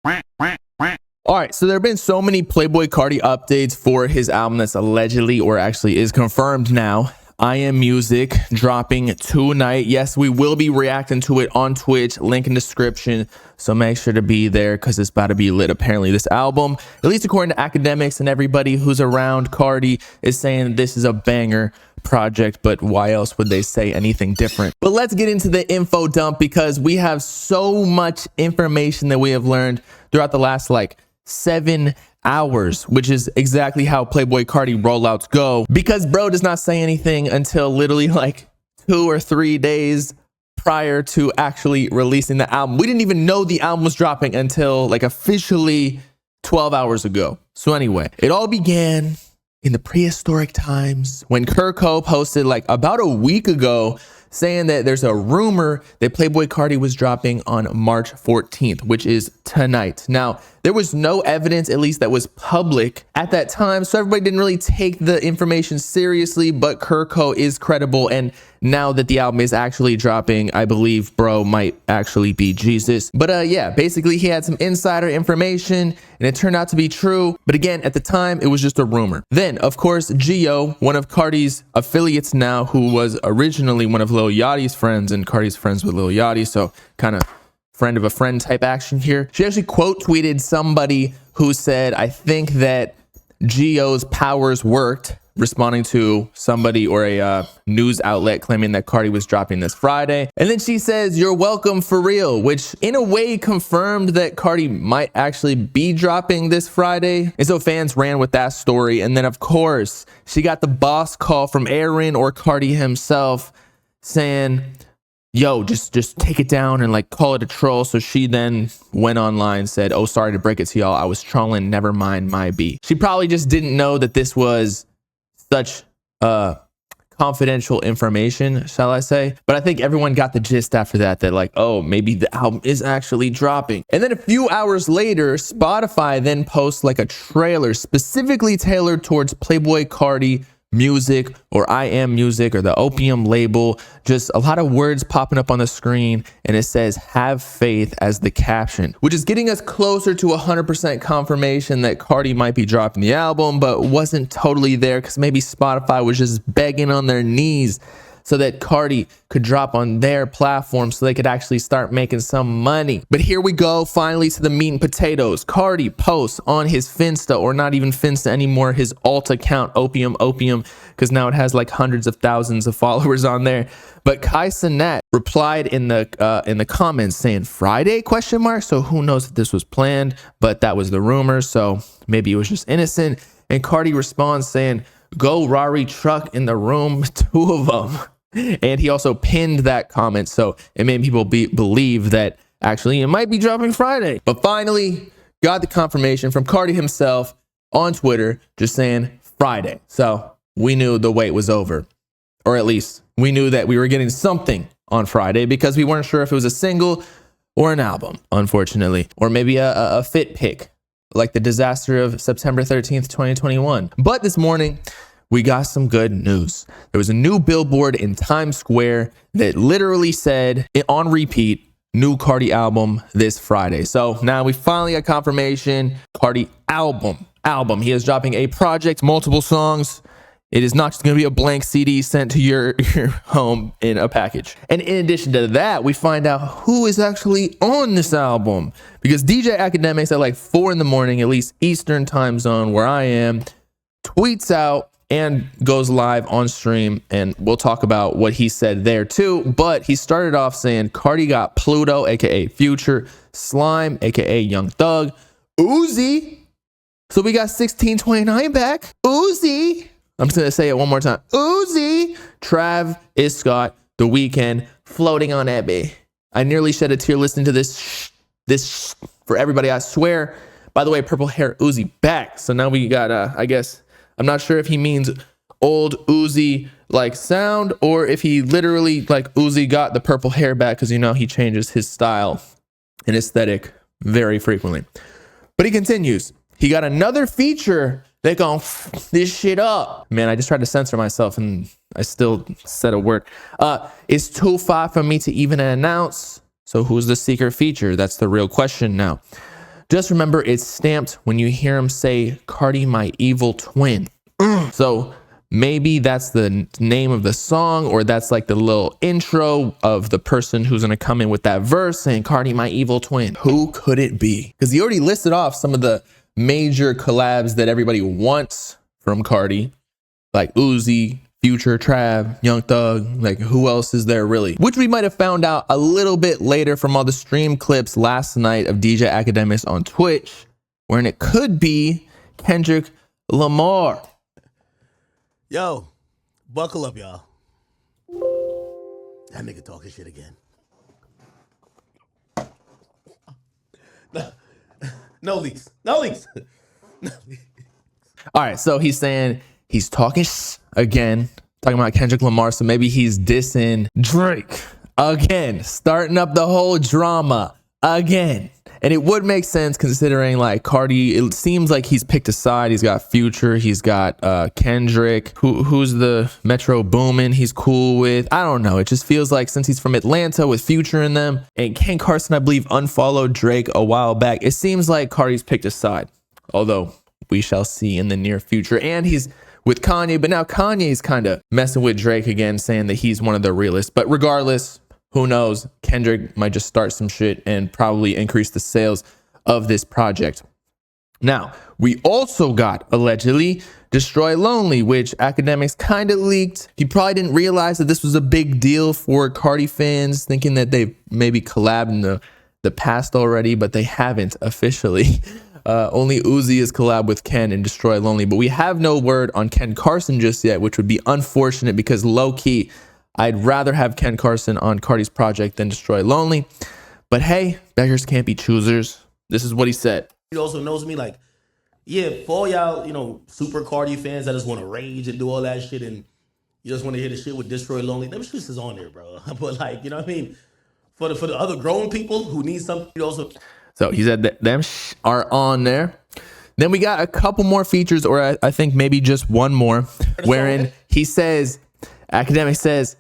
All right, so there have been so many Playboi Carti updates for his album that's allegedly or actually is confirmed now. I Am Music dropping tonight. Yes, we will be reacting to it on Twitch, link in description. So make sure to be there because it's about to be lit. Apparently this album, at least according to academics and everybody who's around Carti, is saying this is a banger project, but why else would they say anything different? But let's get into the info dump because we have so much information that we have learned throughout the last 7 hours, which is exactly how Playboi Carti rollouts go, because bro does not say anything until literally 2 or 3 days prior to actually releasing the album. We didn't even know the album was dropping until officially 12 hours ago. So anyway, it all began in the prehistoric times when Kurko posted about a week ago saying that there's a rumor that Playboi Carti was dropping on March 14th, which is tonight. Now, there was no evidence, at least that was public at that time, so everybody didn't really take the information seriously, but Kurko is credible, and now that the album is actually dropping, I believe bro might actually be Jesus. But yeah, basically he had some insider information, and it turned out to be true, but again, at the time, it was just a rumor. Then, of course, Gio, one of Carti's affiliates now, who was originally one of Lil Yachty's friends, and Carti's friends with Lil Yachty, so kind of friend of a friend type action here. She actually quote tweeted somebody who said, I think that Gio's powers worked, responding to somebody or a news outlet claiming that Carti was dropping this Friday. And then she says, you're welcome for real, which in a way confirmed that Carti might actually be dropping this Friday. And so fans ran with that story. And then of course, she got the boss call from Aaron or Carti himself saying, yo, just take it down and call it a troll. So she then went online, said, oh, sorry to break it to y'all, I was trolling, never mind my beat. She probably just didn't know that this was such confidential information, shall I say. But I think everyone got the gist after that oh, maybe the album is actually dropping. And then a few hours later, Spotify then posts a trailer specifically tailored towards Playboi Carti Music or I Am Music or the Opium label. Just a lot of words popping up on the screen, and it says have faith as the caption, which is getting us closer to 100% confirmation that Carti might be dropping the album, but wasn't totally there because maybe Spotify was just begging on their knees so that Carti could drop on their platform so they could actually start making some money. But here we go, finally to the meat and potatoes. Carti posts on his Finsta, or not even Finsta anymore, his alt account, Opium, because now it has hundreds of thousands of followers on there. But Kai Cenat replied in the comments saying Friday ? So who knows if this was planned, but that was the rumor, so maybe it was just innocent. And Carti responds saying, go Rari truck in the room, 2 of them. And he also pinned that comment, so it made people believe that actually it might be dropping Friday. But finally got the confirmation from Carti himself on Twitter, just saying Friday. So we knew the wait was over, or at least we knew that we were getting something on Friday because we weren't sure if it was a single or an album, unfortunately, or maybe a fit pick like the disaster of September 13th, 2021. But this morning, we got some good news. There was a new billboard in Times Square that literally said, on repeat, new Carti album this Friday. So now we finally got confirmation, Carti album. He is dropping a project, multiple songs. It is not just going to be a blank CD sent to your home in a package. And in addition to that, we find out who is actually on this album. Because DJ Academics at 4 in the morning, at least Eastern time zone where I am, tweets out and goes live on stream. And we'll talk about what he said there too. But he started off saying Carti got Pluto, aka Future, Slime, aka Young Thug, Uzi. So we got 1629 back, Uzi. I'm just going to say it one more time. Uzi, Trav, Is Scott, The Weeknd, floating on Ebby. I nearly shed a tear listening to this for everybody, I swear. By the way, purple hair Uzi back. So now we got, I guess, I'm not sure if he means old Uzi sound or if he literally Uzi got the purple hair back because, he changes his style and aesthetic very frequently. But he continues. He got another feature. They gonna f this shit up. Man, I just tried to censor myself and I still said a word. It's too far for me to even announce. So who's the secret feature? That's the real question now. Just remember, it's stamped when you hear him say, Cardi, my evil twin. So maybe that's the name of the song, or that's like the little intro of the person who's going to come in with that verse saying, Cardi, my evil twin. Who could it be? Because he already listed off some of the major collabs that everybody wants from Cardi, like Uzi, Future, Trav, Young Thug. Like, who else is there really? Which we might have found out a little bit later from all the stream clips last night of DJ Academics on Twitch, wherein it could be Kendrick Lamar. Yo, buckle up, y'all. That nigga talking shit again. No leaks. No leaks. All right, so he's saying he's talking again, talking about Kendrick Lamar. So maybe he's dissing Drake again, starting up the whole drama again. And it would make sense considering like Cardi, it seems like he's picked a side. He's got Future, he's got Kendrick, who's the Metro Boomin he's cool with. I don't know. It just feels like since he's from Atlanta with Future in them, and Ken Carson, I believe, unfollowed Drake a while back. It seems like Cardi's picked a side, although we shall see in the near future. And he's with Kanye, but now Kanye's kind of messing with Drake again, saying that he's one of the realists. But regardless, who knows? Kendrick might just start some shit and probably increase the sales of this project. Now, we also got, allegedly, Destroy Lonely, which Academics kind of leaked. He probably didn't realize that this was a big deal for Cardi fans, thinking that they've maybe collabed in the past already, but they haven't officially. Only Uzi is collab with Ken and Destroy Lonely, but we have no word on Ken Carson just yet, which would be unfortunate because low-key, I'd rather have Ken Carson on Cardi's project than Destroy Lonely. But hey, beggars can't be choosers. This is what he said. He also knows me like, yeah, for all y'all, super Cardi fans that just want to rage and do all that shit and you just want to hear the shit with Destroy Lonely, them shit is on there, bro. But like, you know what I mean? For the other grown people who need something, also. So he said that them are on there. Then we got a couple more features, or I think maybe just one more, wherein he says, Academic says,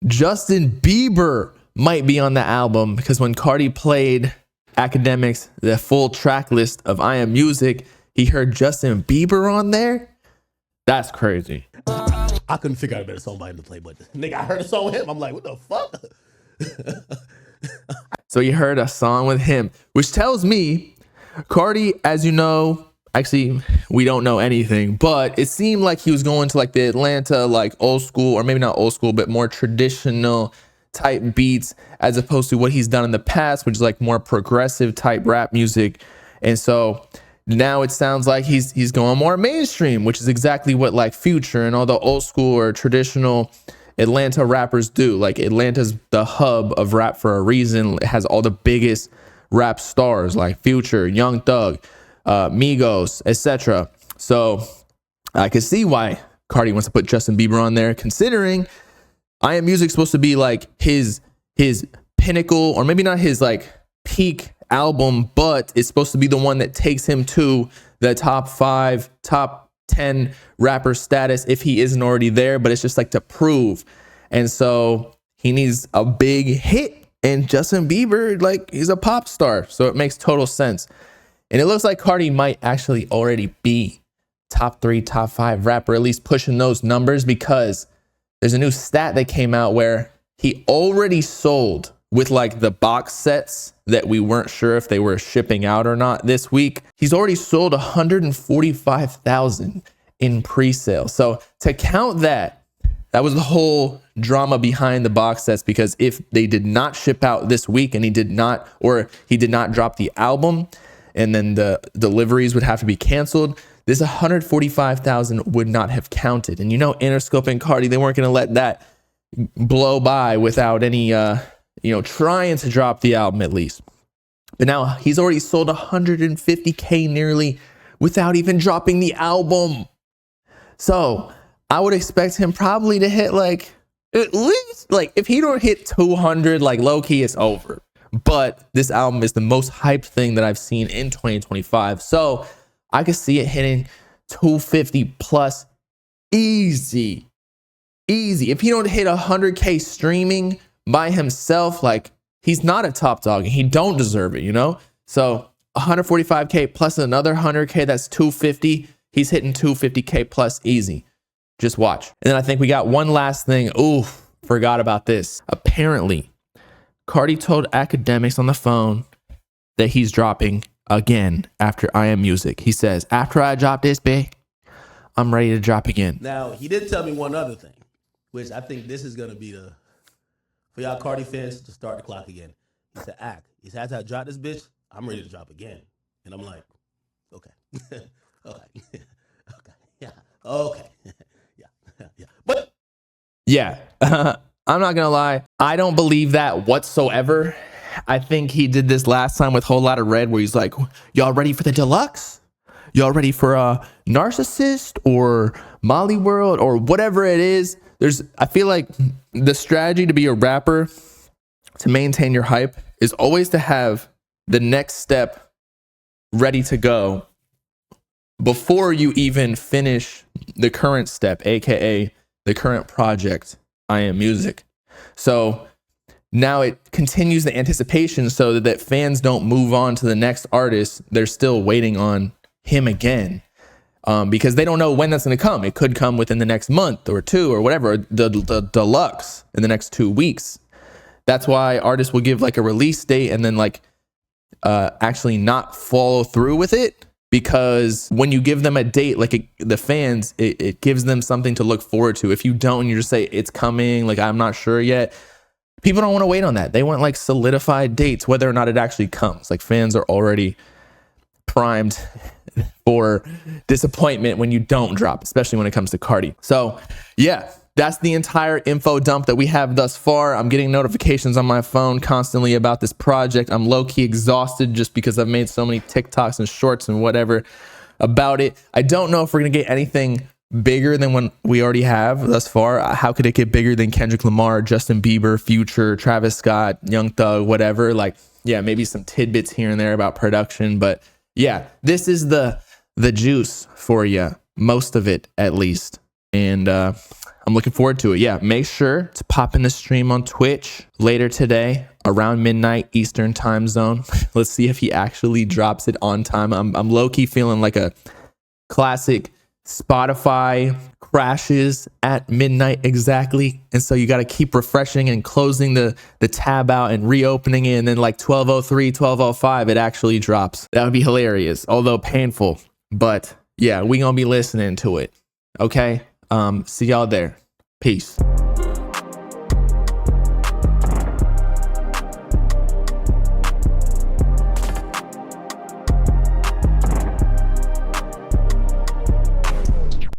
Justin Bieber might be on the album, because when Cardi played Academics the full track list of I Am Music, he heard Justin Bieber on there. That's crazy. I couldn't figure out a better song by him to play, but nigga, I heard a song with him. I'm like, what the fuck? So you heard a song with him, which tells me Cardi, as you know, actually, we don't know anything, but it seemed like he was going to like the Atlanta, like old school, or maybe not old school, but more traditional type beats, as opposed to what he's done in the past, which is like more progressive type rap music. And so now it sounds like he's going more mainstream, which is exactly what like Future and all the old school or traditional Atlanta rappers do. Like Atlanta's the hub of rap for a reason. It has all the biggest rap stars like Future, Young Thug, Migos, etc. So I could see why Cardi wants to put Justin Bieber on there, considering I Am Music supposed to be like his pinnacle, or maybe not his like peak album, but it's supposed to be the one that takes him to the top 5, top 10 rapper status if he isn't already there. But it's just like to prove, and so he needs a big hit, and Justin Bieber, like, he's a pop star, so it makes total sense. And it looks like Cardi might actually already be top 3, top 5 rapper, at least pushing those numbers, because there's a new stat that came out where he already sold, with like the box sets that we weren't sure if they were shipping out or not this week, he's already sold 145,000 in pre-sale. So to count that was the whole drama behind the box sets, because if they did not ship out this week and he did not drop the album, and then the deliveries would have to be canceled, this 145,000 would not have counted. And Interscope and Cardi, they weren't going to let that blow by without any trying to drop the album at least. But now he's already sold 150K nearly without even dropping the album. So I would expect him probably to hit like, at least, like, if he don't hit 200, like, low key, it's over. But this album is the most hyped thing that I've seen in 2025. So I could see it hitting 250 plus easy. If he don't hit 100K streaming by himself, like, he's not a top dog and he don't deserve it, So 145K plus another 100K, that's 250. He's hitting 250K plus easy. Just watch. And then I think we got one last thing. Ooh, forgot about this. Apparently, Cardi told Academics on the phone that he's dropping again after I Am Music. He says, after I drop this, babe, I'm ready to drop again. Now, he did tell me one other thing, which I think this is going to be for y'all Cardi fans to start the clock again. He said, he said, after I drop this bitch, I'm ready to drop again. And I'm like, okay. Okay. Okay. Yeah. Okay. Yeah. But yeah, I'm not going to lie. I don't believe that whatsoever. I think he did this last time with Whole Lotta Red where he's like, y'all ready for the deluxe? Y'all ready for a Narcissist or Molly World or whatever it is? I feel like the strategy to be a rapper, to maintain your hype, is always to have the next step ready to go before you even finish the current step, aka the current project, I Am Music. So now it continues the anticipation so that fans don't move on to the next artist. They're still waiting on him again because they don't know when that's going to come. It could come within the next month or two or whatever, the deluxe in the next 2 weeks. That's why artists will give like a release date and then like actually not follow through with it. Because when you give them a date, like the fans, it gives them something to look forward to. If you don't, and you just say it's coming, like I'm not sure yet, people don't want to wait on that. They want like solidified dates, whether or not it actually comes. Like fans are already primed for disappointment when you don't drop, especially when it comes to Cardi. So yeah, that's the entire info dump that we have thus far. I'm getting notifications on my phone constantly about this project. I'm low-key exhausted just because I've made so many TikToks and shorts and whatever about it. I don't know if we're going to get anything bigger than what we already have thus far. How could it get bigger than Kendrick Lamar, Justin Bieber, Future, Travis Scott, Young Thug, whatever? Like, yeah, maybe some tidbits here and there about production. But yeah, this is the juice for you, most of it at least. And I'm looking forward to it. Yeah, make sure to pop in the stream on Twitch later today around midnight Eastern time zone. Let's see if he actually drops it on time. I'm low-key feeling like a classic Spotify crashes at midnight exactly. And so you got to keep refreshing and closing the tab out and reopening it. And then like 12:03, 12:05, it actually drops. That would be hilarious, although painful. But yeah, we going to be listening to it. Okay. See y'all there. Peace.